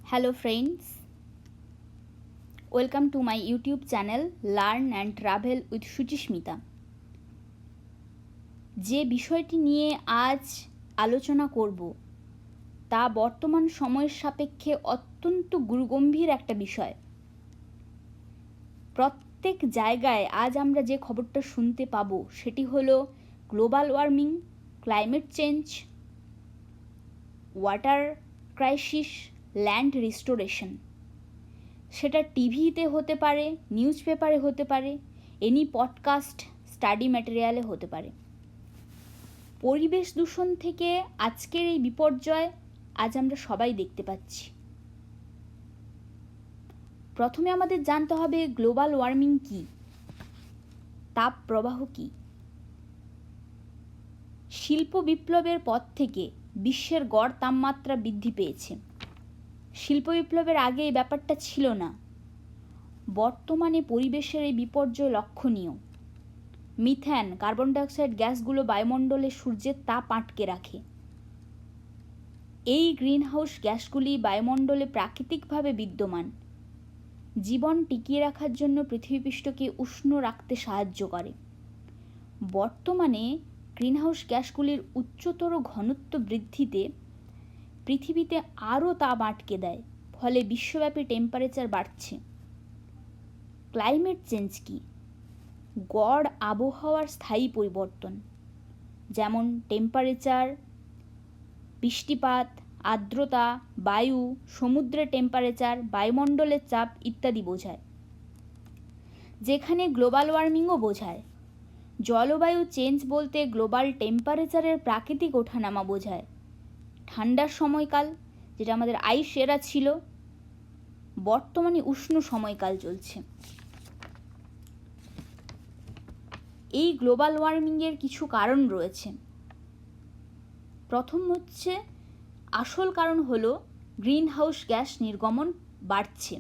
Hello friends, welcome to my YouTube channel Learn and Travel with Suchismita. যে বিষয়টি নিয়ে আজ আলোচনা করব তা বর্তমান সময়ের সাপেক্ষে অত্যন্ত গুরুগম্ভীর একটা বিষয়। প্রত্যেক জায়গায় আজ আমরা যে খবরটা শুনতে পাবো সেটি হলো global warming, climate change, water crisis, land restoration. সেটা টিভিতে হতে পারে, নিউজ পেপারে হতে পারে, এনি পডকাস্ট, স্টাডি ম্যাটেরিয়ালে হতে পারে। পরিবেশ দূষণ থেকে আজকের এই বিপর্যয় আজ আমরা সবাই দেখতে পাচ্ছি। প্রথমে আমাদের জানতে হবে গ্লোবাল ওয়ার্মিং কী, তাপ প্রবাহ কী। শিল্প বিপ্লবের পর থেকে বিশ্বের গড় তাপমাত্রা বৃদ্ধি পেয়েছে। শিল্প বিপ্লবের আগে এই ব্যাপারটা ছিল না। বর্তমানে পরিবেশের এই বিপর্যয় লক্ষণীয়। মিথেন, কার্বন ডাইঅক্সাইড গ্যাসগুলো বায়ুমণ্ডলে সূর্যের তাপ আটকে রাখে। এই গ্রিনহাউস গ্যাসগুলি বায়ুমণ্ডলে প্রাকৃতিকভাবে বিদ্যমান। জীবন টিকিয়ে রাখার জন্য পৃথিবীপৃষ্ঠকে উষ্ণ রাখতে সাহায্য করে। বর্তমানে গ্রিনহাউস গ্যাসগুলির উচ্চতর ঘনত্ব বৃদ্ধিতে পৃথিবীতে আরও তাপ আটকে দেয়, ফলে বিশ্বব্যাপী টেম্পারেচার বাড়ছে। ক্লাইমেট চেঞ্জ কি? গড় আবহাওয়ার স্থায়ী পরিবর্তন, যেমন টেম্পারেচার, বৃষ্টিপাত, আর্দ্রতা, বায়ু, সমুদ্রের টেম্পারেচার, বায়ুমণ্ডলের চাপ ইত্যাদি বোঝায়। যেখানে গ্লোবাল ওয়ার্মিংও বোঝায়। জলবায়ু চেঞ্জ বলতে গ্লোবাল টেম্পারেচারের প্রাকৃতিক ওঠানামা বোঝায়। ঠান্ডার সময়কাল, যেটা আমাদের আইস এরা ছিল, বর্তমানে উষ্ণ সময়কাল চলছে। এই গ্লোবাল ওয়ার্মিংয়ের কিছু কারণ রয়েছে। প্রথম হচ্ছে, আসল কারণ হলো গ্রিনহাউস গ্যাস নির্গমন বাড়ছে।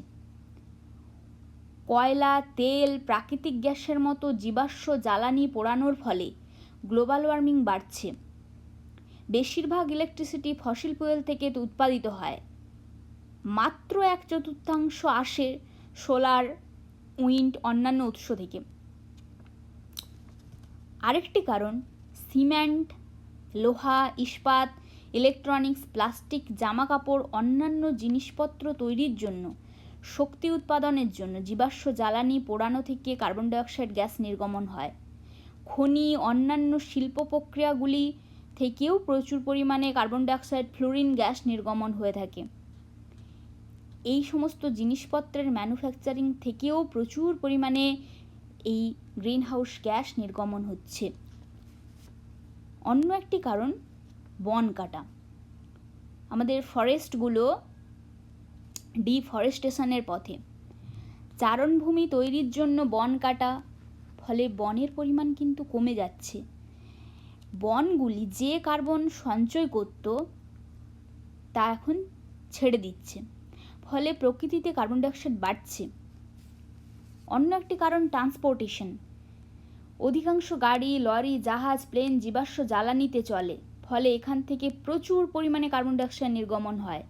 কয়লা, তেল, প্রাকৃতিক গ্যাসের মতো জীবাশ্ম জ্বালানি পোড়ানোর ফলে গ্লোবাল ওয়ার্মিং বাড়ছে। বেশিরভাগ ইলেকট্রিসিটি ফসিল ফুয়েল থেকে উৎপাদিত হয়। মাত্র 1/4 আসে সোলার, উইন্ড, অন্যান্য উৎস থেকে। আরেকটি কারণ, সিমেন্ট, লোহা, ইস্পাত, ইলেকট্রনিক্স, প্লাস্টিক, জামাকাপড়, অন্যান্য জিনিসপত্র তৈরির জন্য, শক্তি উৎপাদনের জন্য জীবাশ্ম জ্বালানি পোড়ানো থেকে কার্বন ডাইঅক্সাইড গ্যাস নির্গমন হয়। খনি, অন্যান্য শিল্প প্রক্রিয়াগুলি থেকেও প্রচুর পরিমাণে কার্বন ডাইঅক্সাইড, ফ্লোরিন গ্যাস নির্গমন হয়ে থাকে। এই সমস্ত জিনিসপত্রের ম্যানুফ্যাকচারিং থেকেও প্রচুর পরিমাণে এই গ্রিনহাউস গ্যাস নির্গমন হচ্ছে। অন্য একটি কারণ, বন কাটা। আমাদের ফরেস্টগুলো ডিফরেস্টেশনের পথে। চারণভূমি তৈরির জন্য বন কাটা, ফলে বনের পরিমাণ কিন্তু কমে যাচ্ছে। বনগুলি যে কার্বন সঞ্চয় করত তা এখন ছেড়ে দিচ্ছে, ফলে প্রকৃতিতে কার্বন ডাইঅক্সাইড বাড়ছে। অন্য একটি কারণ, ট্রান্সপোর্টেশন। অধিকাংশ গাড়ি, লরি, জাহাজ, প্লেন জীবাশ্ম জ্বালানিতে চলে, ফলে এখান থেকে প্রচুর পরিমাণে কার্বন ডাইঅক্সাইড নির্গমন হয়।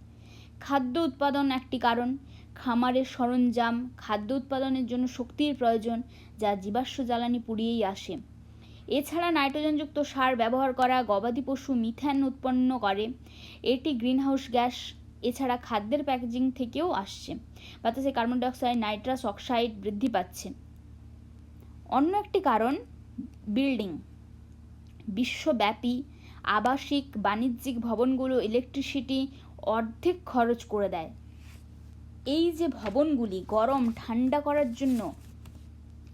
খাদ্য উৎপাদন একটি কারণ। খামারের সরঞ্জাম, খাদ্য উৎপাদনের জন্য শক্তির প্রয়োজন, যা জীবাশ্ম জ্বালানি পুড়িয়েই আসে। এছাড়া নাইট্রোজেনযুক্ত সার ব্যবহার করা গবাদি পশু মিথেন উৎপন্ন করে, এটি গ্রিনহাউস গ্যাস। এছাড়া খাদ্যের প্যাকেজিং থেকেও আসছে। বাতাসে কার্বন ডাইঅক্সাইড, নাইট্রাস অক্সাইড বৃদ্ধি পাচ্ছে। অন্য একটি কারণ, বিল্ডিং। বিশ্বব্যাপী আবাসিক বাণিজ্যিক ভবনগুলো ইলেকট্রিসিটি অর্ধেক খরচ করে দেয়। এই যে ভবনগুলি গরম ঠান্ডা করার জন্য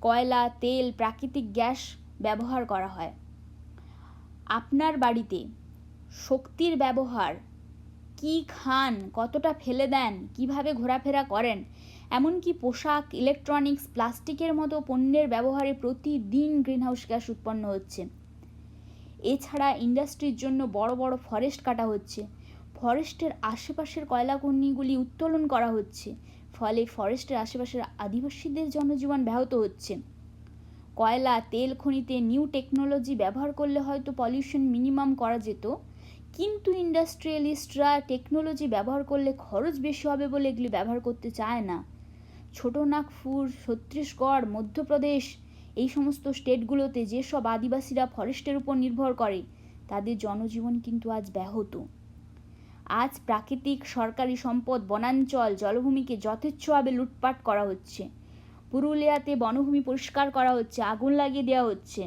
কয়লা, তেল, প্রাকৃতিক গ্যাস ব্যবহার করা হয়। আপনার বাড়িতে শক্তির ব্যবহার কি খান, কতটা ফেলে দেন, কিভাবে ঘোরাফেরা করেন, এমনকি পোশাক, ইলেকট্রনিক্স, প্লাস্টিকের মতো পণ্যের ব্যবহারে প্রতিদিন গ্রিনহাউস গ্যাস উৎপন্ন হচ্ছে। এছাড়া ইন্ডাস্ট্রির জন্য বড় বড় ফরেস্ট কাটা হচ্ছে। ফরেস্টের আশেপাশের কয়লা খনিগুলি উত্তোলন করা হচ্ছে, ফলে ফরেস্টের আশেপাশের আদিবাসীদের জনজীবন ব্যাহত হচ্ছে। কয়লা, তেল খনিতে নিউ টেকনোলজি ব্যবহার করলে হয়তো পলিউশন মিনিমাম করা যেত, কিন্তু ইন্ডাস্ট্রিয়ালিস্টরা টেকনোলজি ব্যবহার করলে খরচ বেশি হবে বলে এগুলি ব্যবহার করতে চায় না। ছোটনাগপুর, ছত্তিশগড়, মধ্যপ্রদেশ এই সমস্ত স্টেটগুলোতে যেসব আদিবাসীরা ফরেস্টের উপর নির্ভর করে তাদের জনজীবন কিন্তু আজ ব্যাহত। আজ প্রাকৃতিক সরকারি সম্পদ বনাঞ্চল জলভূমিকে যথেচ্ছভাবে লুটপাট করা হচ্ছে। পুরুলিয়াতে বনভূমি পরিষ্কার করা হচ্ছে, আগুন লাগিয়ে দেওয়া হচ্ছে।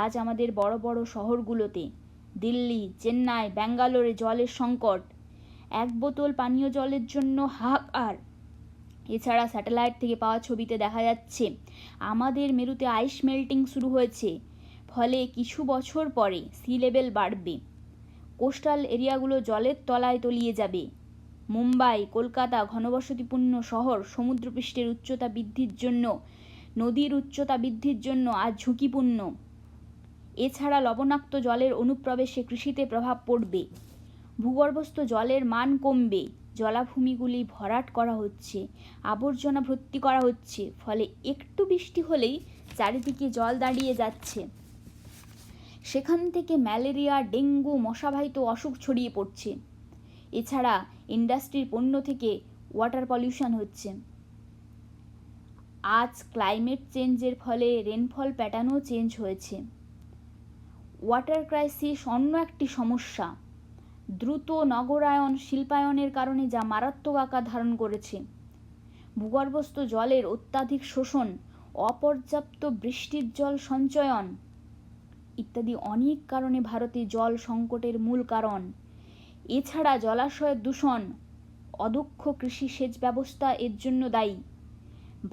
আজ আমাদের বড় বড় শহরগুলোতে দিল্লি, চেন্নাই, ব্যাঙ্গালোরে জলের সংকট, এক বোতল পানীয় জলের জন্য হাহাকার। এছাড়া স্যাটেলাইট থেকে পাওয়া ছবিতে দেখা যাচ্ছে আমাদের মেরুতে আইস মেল্টিং শুরু হয়েছে, ফলে কিছু বছর পরে সি লেভেল বাড়বে, কোস্টাল এরিয়াগুলো জলের তলায় তলিয়ে যাবে। মুম্বাই, কলকাতা ঘনবসতিপূর্ণ শহর, সমুদ্রপৃষ্ঠের উচ্চতা বৃদ্ধির জন্য, নদীর উচ্চতা বৃদ্ধির জন্য আজ ঝুঁকিপূর্ণ। এছাড়া লবণাক্ত জলের অনুপ্রবেশে কৃষিতে প্রভাব পড়বে, ভূগর্ভস্থ জলের মান কমবে, জলাভূমিগুলি ভরাট করা হচ্ছে, আবর্জনা ভর্তি করা হচ্ছে, ফলে একটু বৃষ্টি হলেই চারিদিকে জল দাঁড়িয়ে যাচ্ছে। সেখান থেকে ম্যালেরিয়া, ডেঙ্গু, মশাবাহিত অসুখ ছড়িয়ে পড়ছে। এছাড়া ইন্ডাস্ট্রির পণ্য থেকে ওয়াটার পলিউশন হচ্ছে। আজ ক্লাইমেট চেঞ্জের ফলে রেনফল প্যাটার্নও চেঞ্জ হয়েছে। ওয়াটার ক্রাইসিস অন্য একটি সমস্যা। দ্রুত নগরায়ন, শিল্পায়নের কারণে যা মারাত্মক আকার ধারণ করেছে। ভূগর্ভস্থ জলের অত্যাধিক শোষণ, অপর্যাপ্ত বৃষ্টির জল সঞ্চয়ন ইত্যাদি অনেক কারণে ভারতে জল সংকটের মূল কারণ। এছাড়া জলাশয়ের দূষণ, অদক্ষ কৃষি সেচ ব্যবস্থা এর জন্য দায়ী।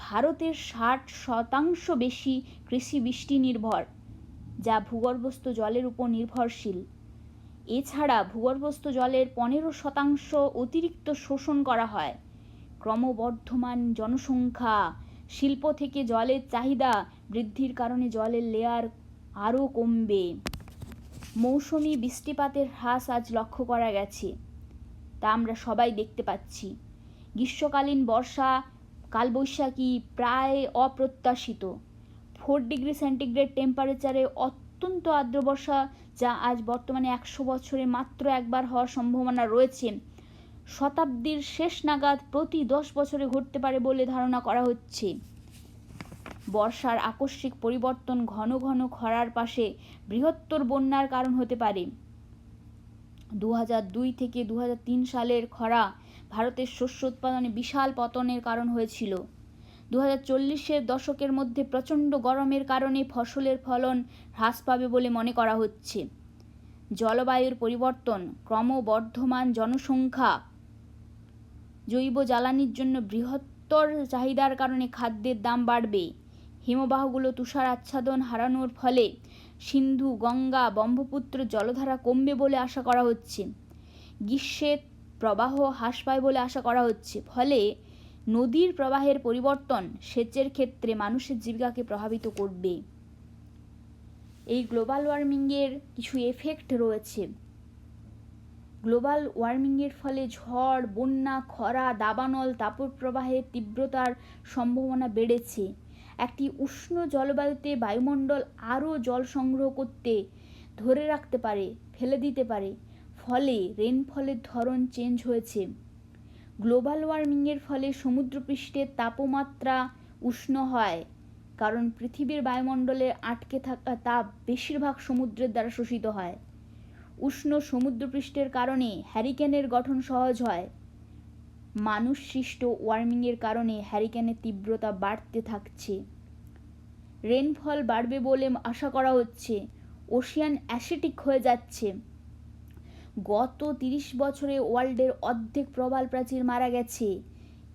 ভারতের 60% বেশি কৃষি বৃষ্টি নির্ভর, যা ভূগর্ভস্থ জলের উপর নির্ভরশীল। এছাড়া ভূগর্ভস্থ জলের 15% অতিরিক্ত শোষণ করা হয়। ক্রমবর্ধমান জনসংখ্যা, শিল্প থেকে জলের চাহিদা বৃদ্ধির কারণে জলের লেয়ার আরও কমবে। মৌসুমি বৃষ্টিপাতের হ্রাস আজ লক্ষ্য করা গেছে, তা আমরা সবাই দেখতে পাচ্ছি। গ্রীষ্মকালীন বর্ষা, কালবৈশাখী প্রায় অপ্রত্যাশিত। 4 ডিগ্রি সেন্টিগ্রেড টেম্পারেচারে অত্যন্ত আর্দ্র বর্ষা, যা আজ বর্তমানে 100 বছরে মাত্র একবার হওয়ার সম্ভাবনা রয়েছে, শতাব্দীর শেষ নাগাদ প্রতি 10 বছরে ঘটতে পারে বলে ধারণা করা হচ্ছে। বর্ষার আকস্মিক পরিবর্তন ঘন ঘন খরার পাশে বৃহত্তর বন্যার কারণ হতে পারে। 2002 থেকে 2003 সালের খরা ভারতের শস্য উৎপাদনে বিশাল পতনের কারণ হয়েছিল। 2040-এর দশকের মধ্যে প্রচণ্ড গরমের কারণে ফসলের ফলন হ্রাস পাবে বলে মনে করা হচ্ছে। জলবায়ুর পরিবর্তন, ক্রমবর্ধমান জনসংখ্যা, জৈব জ্বালানির জন্য বৃহত্তর চাহিদার কারণে খাদ্যের দাম বাড়বে। হিমবাহগুলো তুষার আচ্ছাদন হারানোর ফলে সিন্ধু, গঙ্গা, ব্রহ্মপুত্র জলধারা কমবে বলে আশা করা হচ্ছে। গ্রীষ্মের প্রবাহ হ্রাস পায় বলে আশা করা হচ্ছে, ফলে নদীর প্রবাহের পরিবর্তন সেচের ক্ষেত্রে মানুষের জীবিকাকে প্রভাবিত করবে। এই গ্লোবাল ওয়ার্মিংয়ের কিছু এফেক্ট রয়েছে। গ্লোবাল ওয়ার্মিংয়ের ফলে ঝড়, বন্যা, খরা, দাবানল, তাপপ্রবাহের তীব্রতার সম্ভাবনা বেড়েছে। একটি উষ্ণ জলবায়ুতে বায়ুমণ্ডল আরও জল সংগ্রহ করতে, ধরে রাখতে পারে, ফেলে দিতে পারে, ফলে রেনফলের ধরন চেঞ্জ হয়েছে। গ্লোবাল ওয়ার্মিংয়ের ফলে সমুদ্রপৃষ্ঠের তাপমাত্রা উষ্ণ হয়, কারণ পৃথিবীর বায়ুমণ্ডলে আটকে থাকা তাপ বেশিরভাগ সমুদ্রের দ্বারা শোষিত হয়। উষ্ণ সমুদ্রপৃষ্ঠের কারণে হ্যারিকেনের গঠন সহজ হয়। মানুষ সৃষ্ট ওয়ার্মিংয়ের কারণে হ্যারিকেনের তীব্রতা বাড়তে থাকছে। রেনফল বাড়বে বলে আশা করা হচ্ছে। ওশিয়ান অ্যাসিডিক হয়ে যাচ্ছে। গত 30 বছরে ওয়ার্ল্ডের অর্ধেক প্রবাল প্রাচীর মারা গেছে।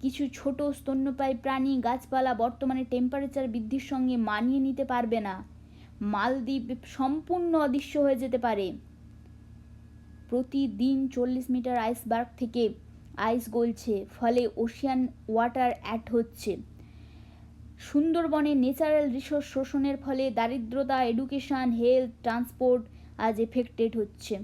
কিছু ছোট স্তন্যপায়ী প্রাণী, গাছপালা বর্তমানে টেম্পারেচার বৃদ্ধির সঙ্গে মানিয়ে নিতে পারবে না। মালদ্বীপ সম্পূর্ণ অদৃশ্য হয়ে যেতে পারে। প্রতিদিন 40 মিটার আইসবার্গ থেকে আইস গলছে, ফলে ওশিয়ান ওয়াটার অ্যাড হচ্ছে। সুন্দরবনে ন্যাচারাল রিসোর্স শোষণের ফলে দারিদ্রতা, এডুকেশন, হেলথ, ট্রান্সপোর্ট আজ এফেক্টেড হচ্ছে।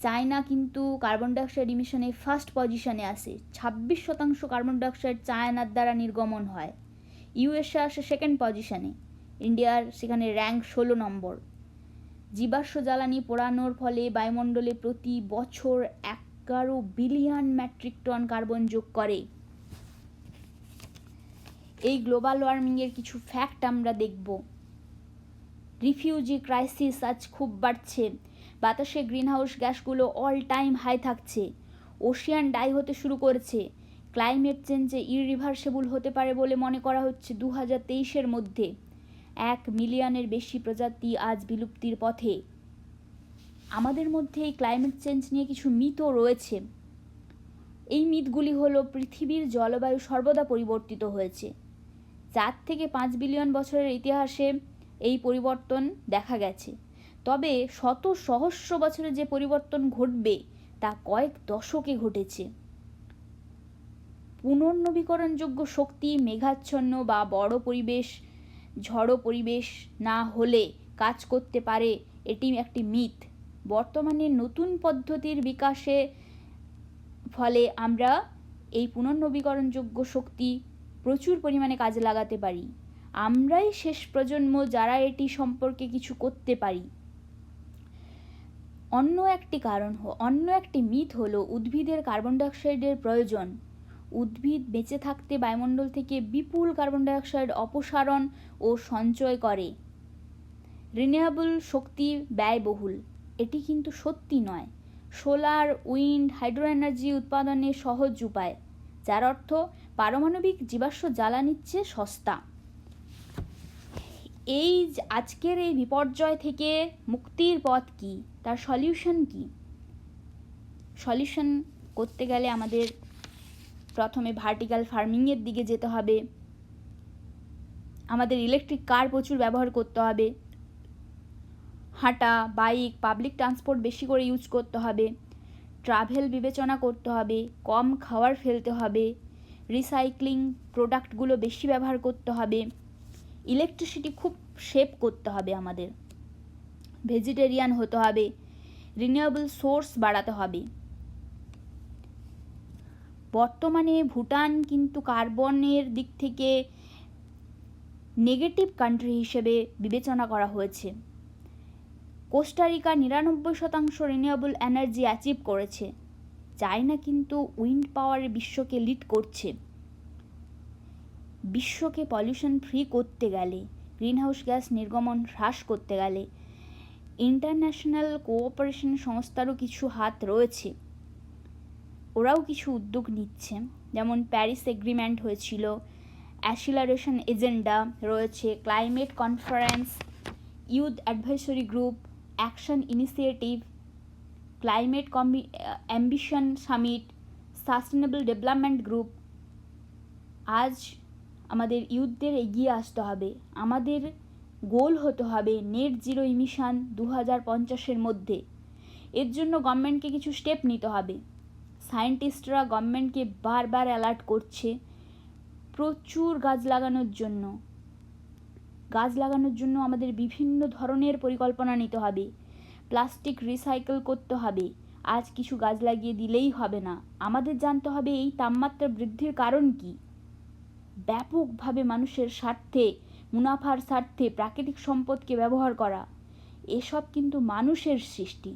চায়না কিন্তু কার্বন ডাইঅক্সাইড ইমিশনে ফার্স্ট পজিশনে আসে। 26% কার্বন ডাইঅক্সাইড চায়নার দ্বারা নির্গমন হয়। ইউএসএ আসে সেকেন্ড পজিশনে, ইন্ডিয়ার সেখানে র্যাঙ্ক 16 নম্বর। জীবাশ্ম জ্বালানি পোড়ানোর ফলে বায়ুমণ্ডলে প্রতি বছর 11 বিলিয়ন মেট্রিক টন কার্বন যোগ করে। এই গ্লোবাল ওয়ার্মিংয়ের কিছু ফ্যাক্ট আমরা দেখব। রিফিউজি ক্রাইসিস আজ খুব বাড়ছে, বাতাসে গ্রিনহাউস গ্যাসগুলো অল টাইম হাই থাকছে, ওশিয়ান ডাই হতে শুরু করেছে, ক্লাইমেট চেঞ্জে ইরিভার্সেবল হতে পারে বলে মনে করা হচ্ছে 2023-এর মধ্যে 1 মিলিয়নের বেশি প্রজাতি আজ বিলুপ্তির পথে। আমাদের মধ্যে এই ক্লাইমেট চেঞ্জ নিয়ে কিছু মিথও রয়েছে। এই মিথগুলি হলো পৃথিবীর জলবায়ু সর্বদা পরিবর্তিত হয়েছে। 4 থেকে 5 বিলিয়ন বছরের ইতিহাসে এই পরিবর্তন দেখা গেছে, তবে শত সহস্র বছরে যে পরিবর্তন ঘটবে তা কয়েক দশকে ঘটেছে। পুনর্নবীকরণযোগ্য শক্তি মেঘাচ্ছন্ন বা বড় পরিবেশ ঝড়ো পরিবেশ না হলে কাজ করতে পারে, এটি একটি মিথ। বর্তমানে নতুন পদ্ধতির বিকাশে ফলে আমরা এই পুনর্নবীকরণযোগ্য শক্তি প্রচুর পরিমাণে কাজে লাগাতে পারি। আমরাই শেষ প্রজন্ম যারা এটি সম্পর্কে কিছু করতে পারি। অন্য একটি মিথ হলো উদ্ভিদের কার্বন ডাইঅক্সাইডের প্রয়োজন। উদ্ভিদ বেঁচে থাকতে বায়ুমণ্ডল থেকে বিপুল কার্বন ডাইঅক্সাইড অপসারণ ও সঞ্চয় করে। রিনিউয়েবল শক্তি ব্যয়বহুল, এটি কিন্তু সত্যি নয়। সোলার, উইন্ড, হাইড্রো এনার্জি উৎপাদনের সহজ উপায়, যার অর্থ পারমাণবিক জীবাশ্ম জ্বালানির চেয়ে সস্তা। আজকের এই বিপর্যয় থেকে মুক্তির পথ কি, তার সলিউশন কি? সলিউশন করতে গেলে আমাদের প্রথমে ভার্টিক্যাল ফার্মিংয়ের দিকে যেতে হবে। আমাদের ইলেকট্রিক কার প্রচুর ব্যবহার করতে হবে, হাঁটা, বাইক, পাবলিক ট্রান্সপোর্ট বেশি করে ইউজ করতে হবে, ট্রাভেল বিবেচনা করতে হবে, কম খাবার ফেলতে হবে, রিসাইক্লিং প্রোডাক্টগুলো বেশি ব্যবহার করতে হবে, ইলেকট্রিসিটি খুব সেভ করতে হবে আমাদের, ভেজিটেরিয়ান হতে হবে, রিনিউয়েবল সোর্স বাড়াতে হবে। বর্তমানে ভুটান কিন্তু কার্বনের দিক থেকে নেগেটিভ কান্ট্রি হিসেবে বিবেচনা করা হয়েছে। কোস্টারিকা 99% রিনিউয়েবল এনার্জি অ্যাচিভ করেছে। চায়না কিন্তু উইন্ড পাওয়ারে বিশ্বকে লিড করছে। বিশ্বকে পলিউশন ফ্রি করতে গেলে, গ্রিনহাউস গ্যাস নির্গমন হ্রাস করতে গেলে ইন্টারন্যাশনাল কোঅপারেশন সংস্থারও কিছু হাত রয়েছে। ওরাও কিছু উদ্যোগ নিচ্ছে, যেমন প্যারিস এগ্রিমেন্ট হয়েছিল, অ্যাসিলারেশন এজেন্ডা রয়েছে, climate conference, youth advisory group, action initiative, climate ambition summit, sustainable development group. আজ আমাদের ইউথদের এগিয়ে আসতে হবে। আমাদের গোল হতে হবে নেট জিরো ইমিশন 2050-এর মধ্যে। এর জন্য গভর্নমেন্টকে কিছু স্টেপ নিতে হবে। সায়েন্টিস্টরা গভর্নমেন্টকে বারবার অ্যালার্ট করছে প্রচুর গাছ লাগানোর জন্য আমাদের বিভিন্ন ধরনের পরিকল্পনা নিতে হবে। প্লাস্টিক রিসাইকেল করতে হবে। আজ কিছু গাছ লাগিয়ে দিলেই হবে না, আমাদের জানতে হবে এই তাপমাত্রা বৃদ্ধির কারণ কি। ব্যাপকভাবে মানুষের স্বার্থে, মুনাফার স্বার্থে প্রাকৃতিক সম্পদকে ব্যবহার করা, এসব কিন্তু মানুষের সৃষ্টি।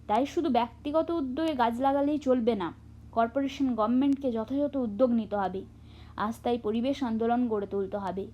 তাই শুধু ব্যক্তিগত উদ্যোগে গাছ লাগালেই চলবে না, কর্পোরেশন, গভর্নমেন্টকে যথাযথ উদ্যোগ নিতে হবে। আজ তাই পরিবেশ আন্দোলন গড়ে তুলতে হবে।